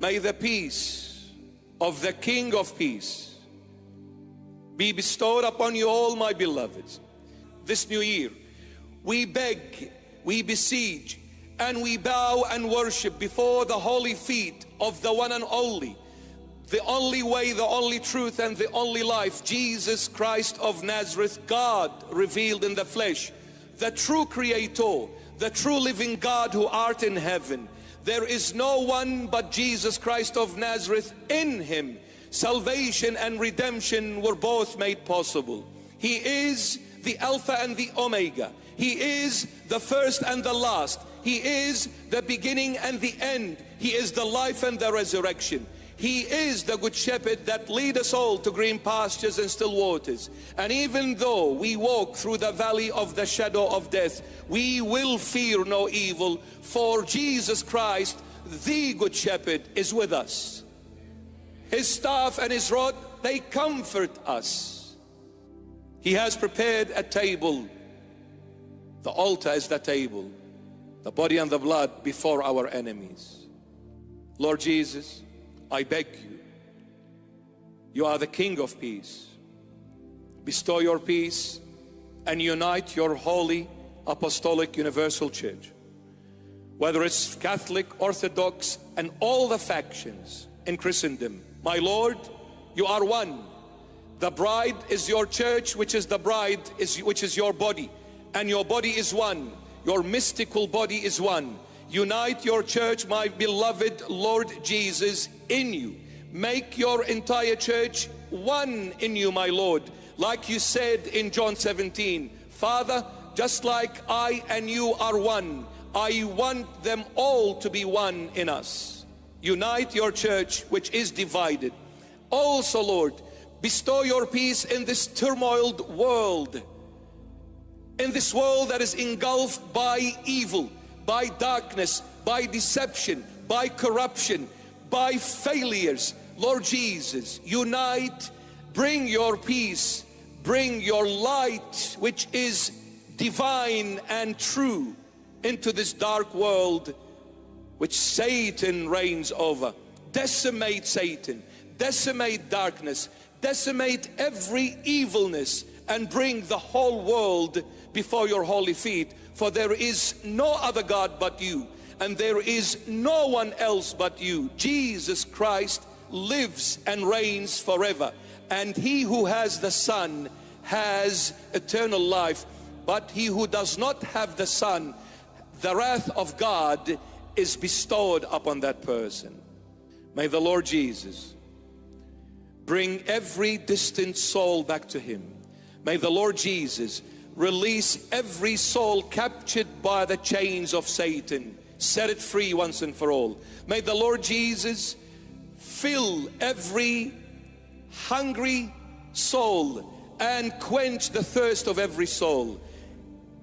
May the peace of the King of Peace be bestowed upon you all, my beloveds. This new year, we beg, we beseech, and we bow and worship before the holy feet of the one and only, the only way, the only truth, and the only life, Jesus Christ of Nazareth, God revealed in the flesh, the true Creator, the true living God who art in heaven. There is no one but Jesus Christ of Nazareth. In Him, salvation and redemption were both made possible. He is the Alpha and the Omega. He is the first and the last. He is the beginning and the end. He is the life and the resurrection. He is the good shepherd that lead us all to green pastures and still waters. And even though we walk through the valley of the shadow of death, we will fear no evil, for Jesus Christ, the good shepherd, is with us. His staff and His rod, they comfort us. He has prepared a table. The altar is the table, the body and the blood before our enemies. Lord Jesus, I beg you, you are the King of Peace. Bestow your peace and unite your holy, apostolic, universal church. Whether it's Catholic, Orthodox, and all the factions in Christendom, my Lord, you are one. The bride is your church, which is the bride, which is your body. And your body is one. Your mystical body is one. Unite your church, my beloved Lord Jesus, in you. Make your entire church one in you, my Lord. Like you said in John 17, Father, just like I and you are one, I want them all to be one in us. Unite your church, which is divided. Also, Lord, bestow your peace in this turmoiled world. In this world that is engulfed by evil, by darkness, by deception, by corruption, by failures. Lord Jesus, unite, bring your peace, bring your light, which is divine and true, into this dark world which Satan reigns over. Decimate Satan, decimate darkness, decimate every evilness, and bring the whole world before your holy feet. For there is no other God but you, and there is no one else but you. Jesus Christ lives and reigns forever, and he who has the Son has eternal life. But he who does not have the Son, the wrath of God is bestowed upon that person. May the Lord Jesus bring every distant soul back to Him. May the Lord Jesus release every soul captured by the chains of Satan. Set it free once and for all. May the Lord Jesus fill every hungry soul and quench the thirst of every soul.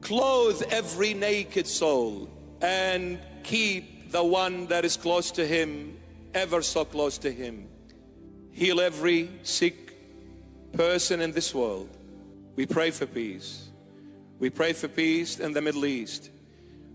Clothe every naked soul and keep the one that is close to Him ever so close to Him. Heal every sick person in this world. We pray for peace. We pray for peace in the Middle East.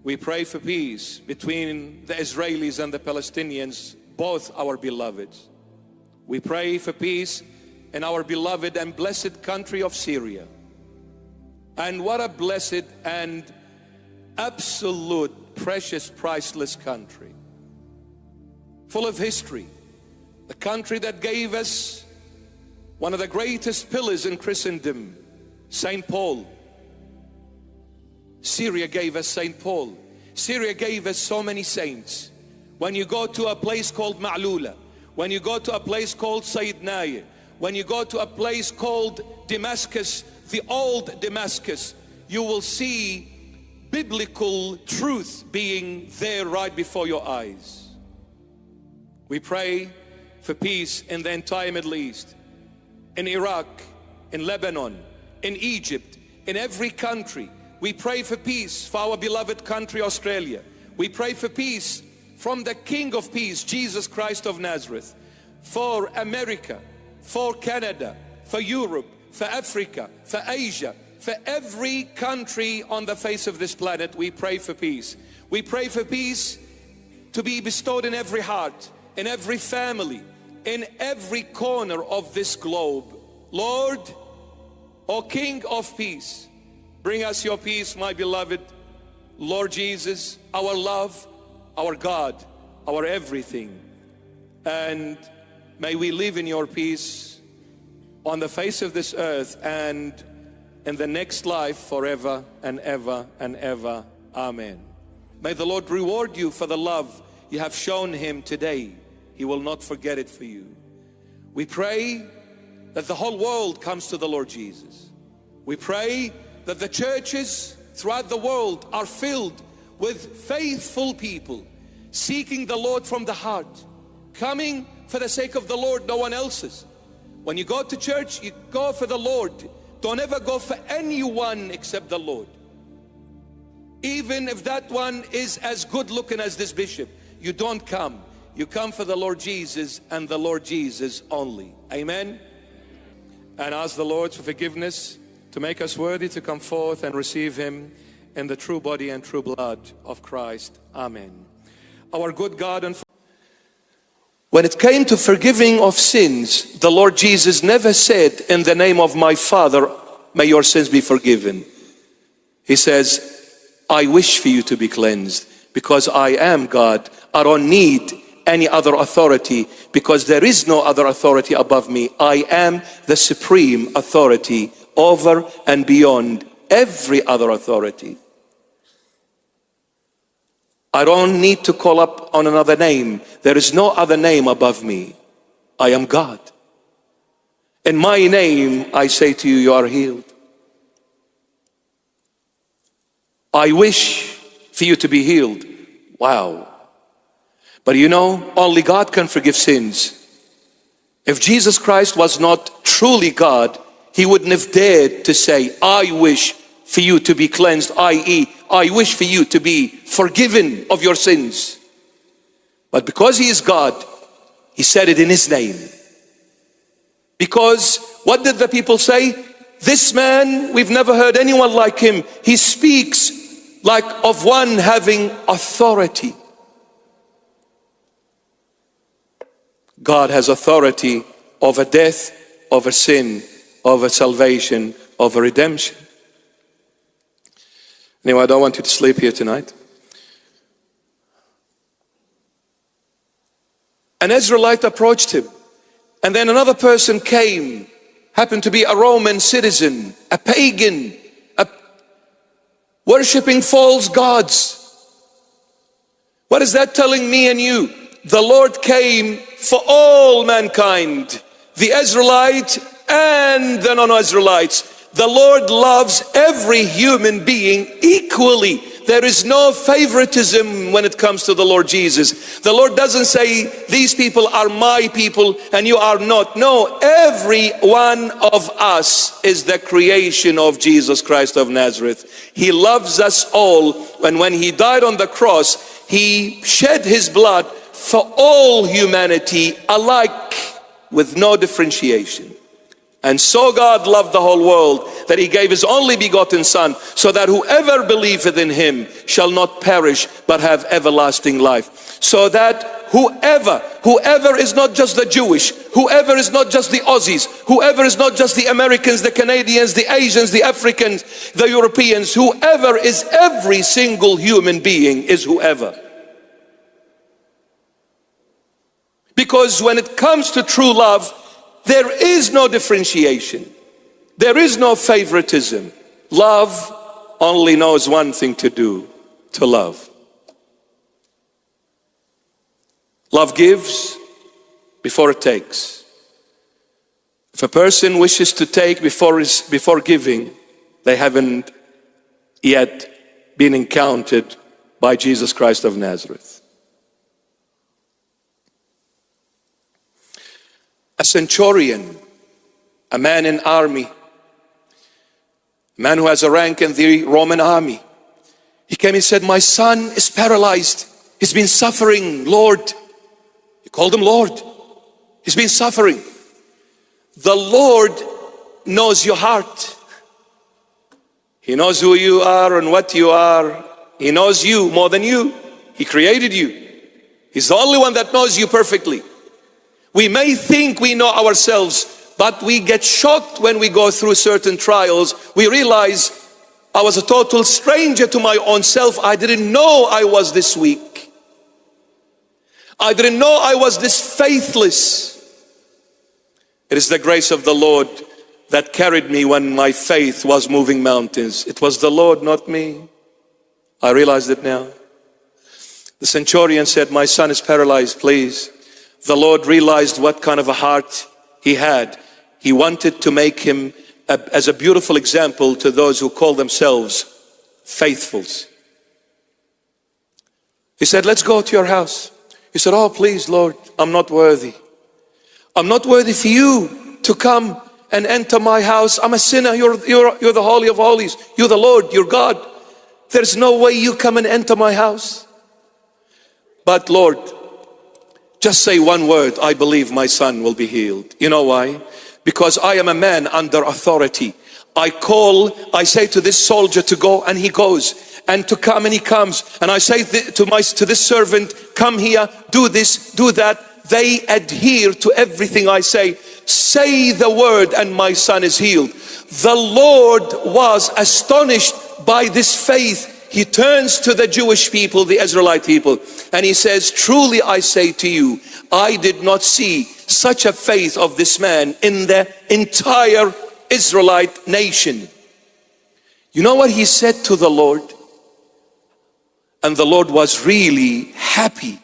We pray for peace between the Israelis and the Palestinians, both our beloveds. We pray for peace in our beloved and blessed country of Syria. And what a blessed and absolute, precious, priceless country. Full of history. The country that gave us one of the greatest pillars in Christendom, St. Paul. Syria gave us St. Paul. Syria gave us so many saints. When you go to a place called Ma'lula, when you go to a place called Sayyidnaya, when you go to a place called Damascus, the old Damascus, you will see biblical truth being there right before your eyes. We pray for peace in the entire Middle East, in Iraq, in Lebanon, in Egypt, in every country. We pray for peace for our beloved country, Australia. We pray for peace from the King of Peace, Jesus Christ of Nazareth, for America, for Canada, for Europe, for Africa, for Asia, for every country on the face of this planet. We pray for peace. We pray for peace to be bestowed in every heart, in every family, in every corner of this globe. Lord, O King of peace, bring us your peace, my beloved. Lord Jesus, our love, our God, our everything. And may we live in your peace on the face of this earth and in the next life forever and ever and ever. Amen. May the Lord reward you for the love you have shown him today. He will not forget it for you. We pray that the whole world comes to the Lord Jesus. We pray that the churches throughout the world are filled with faithful people seeking the Lord from the heart, coming for the sake of the Lord, no one else's. When you go to church, you go for the Lord. Don't ever go for anyone except the Lord. Even if that one is as good looking as this bishop, you don't come. You come for the Lord Jesus and the Lord Jesus only. Amen. And ask the Lord for forgiveness, to make us worthy to come forth and receive him in the true body and true blood of Christ. Amen. Our good God, and when it came to forgiving of sins, the Lord Jesus never said, in the name of my Father, may your sins be forgiven. He says, I wish for you to be cleansed because I am God. I don't need any other authority because there is no other authority above me. I am the supreme authority over and beyond every other authority. I don't need to call up on another name. There is no other name above me. I am God. In my name, I say to you, you are healed. I wish for you to be healed. Wow. But you know, only God can forgive sins. If Jesus Christ was not truly God, he wouldn't have dared to say, I wish for you to be cleansed, i.e., I wish for you to be forgiven of your sins. But because he is God, he said it in his name. Because what did the people say? This man, we've never heard anyone like him. He speaks like of one having authority. God has authority over death, over sin, over salvation, over redemption. Anyway, I don't want you to sleep here tonight. An Israelite approached him, and then another person came, happened to be a Roman citizen, a pagan, worshipping false gods. What is that telling me and you? The Lord came for all mankind, the Israelite and the non-Israelites. The Lord loves every human being equally. There is no favoritism when it comes to the Lord Jesus. The Lord doesn't say, these people are my people and you are not. No, every one of us is the creation of Jesus Christ of Nazareth. He loves us all. And when he died on the cross, he shed his blood for all humanity alike, with no differentiation. And so God loved the whole world that he gave his only begotten Son, so that whoever believeth in him shall not perish but have everlasting life. So that whoever is not just the Jewish, whoever is not just the Aussies, whoever is not just the Americans, the Canadians, the Asians, the Africans, the Europeans, whoever is every single human being is whoever. Because when it comes to true love, there is no differentiation. There is no favoritism. Love only knows one thing to do, to love. Love gives before it takes. If a person wishes to take before giving, they haven't yet been encountered by Jesus Christ of Nazareth. A centurion, a man in army, a man who has a rank in the Roman army. He came and said, my son is paralyzed. He's been suffering, Lord. He called him Lord. He's been suffering. The Lord knows your heart. He knows who you are and what you are. He knows you more than you. He created you. He's the only one that knows you perfectly. We may think we know ourselves, but we get shocked when we go through certain trials. We realize I was a total stranger to my own self. I didn't know I was this weak. I didn't know I was this faithless. It is the grace of the Lord that carried me when my faith was moving mountains. It was the Lord, not me. I realized it now. The centurion said, my son is paralyzed, please. The Lord realized what kind of a heart he had. He wanted to make him as a beautiful example to those who call themselves faithfuls. He said, let's go to your house. He said, oh, please, Lord, I'm not worthy. I'm not worthy for you to come and enter my house. I'm a sinner. You're the Holy of Holies. You're the Lord, you're God. There's no way you come and enter my house. But Lord, just say one word. I believe my son will be healed. You know why? Because I am a man under authority. I say to this soldier to go, and he goes, and to come, and he comes. And I say to this servant, come here, do this, do that. They adhere to everything I say. Say the word and my son is healed. The Lord was astonished by this faith. He turns to the Jewish people, the Israelite people, and he says, truly I say to you, I did not see such a faith of this man in the entire Israelite nation. You know what he said to the Lord? And the Lord was really happy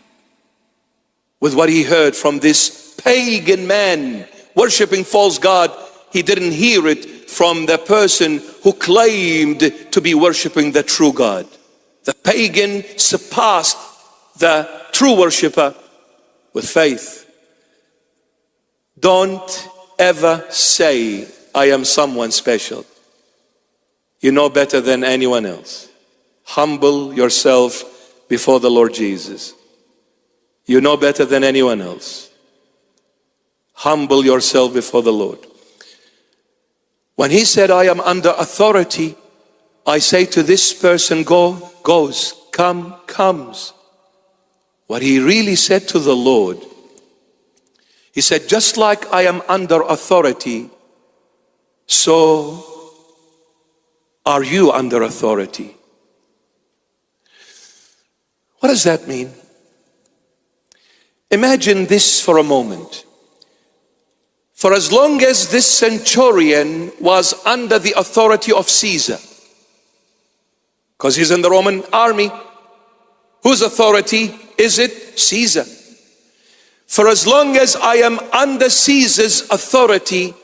with what he heard from this pagan man worshiping false god. He didn't hear it from the person who claimed to be worshiping the true God. The pagan surpassed the true worshiper with faith. Don't ever say, I am someone special. You know better than anyone else. Humble yourself before the Lord Jesus. You know better than anyone else. Humble yourself before the Lord. When he said, I am under authority, I say to this person, go, goes, come, comes. What he really said to the Lord, he said, just like I am under authority, so are you under authority. What does that mean? Imagine this for a moment. For as long as this centurion was under the authority of Caesar, because he's in the Roman army, whose authority is it? Caesar. For as long as I am under Caesar's authority,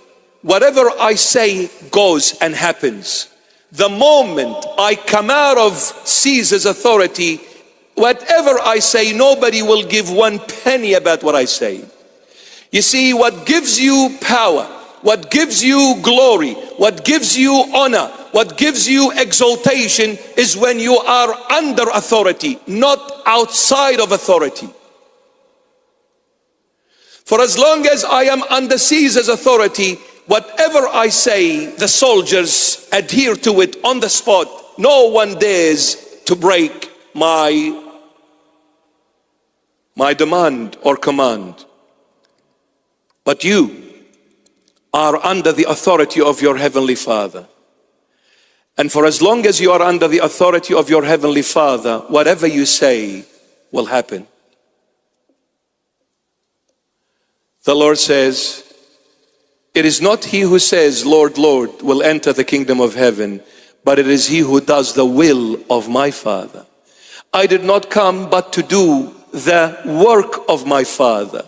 whatever I say goes and happens. The moment I come out of Caesar's authority, whatever I say, nobody will give one penny about what I say. You see, what gives you power, what gives you glory, what gives you honor, what gives you exaltation is when you are under authority, not outside of authority. For as long as I am under Caesar's authority, whatever I say, the soldiers adhere to it on the spot. No one dares to break my demand or command. But you are under the authority of your Heavenly Father. And for as long as you are under the authority of your Heavenly Father, whatever you say will happen. The Lord says, it is not he who says, Lord, Lord, will enter the kingdom of heaven, but it is he who does the will of my Father. I did not come but to do the work of my Father.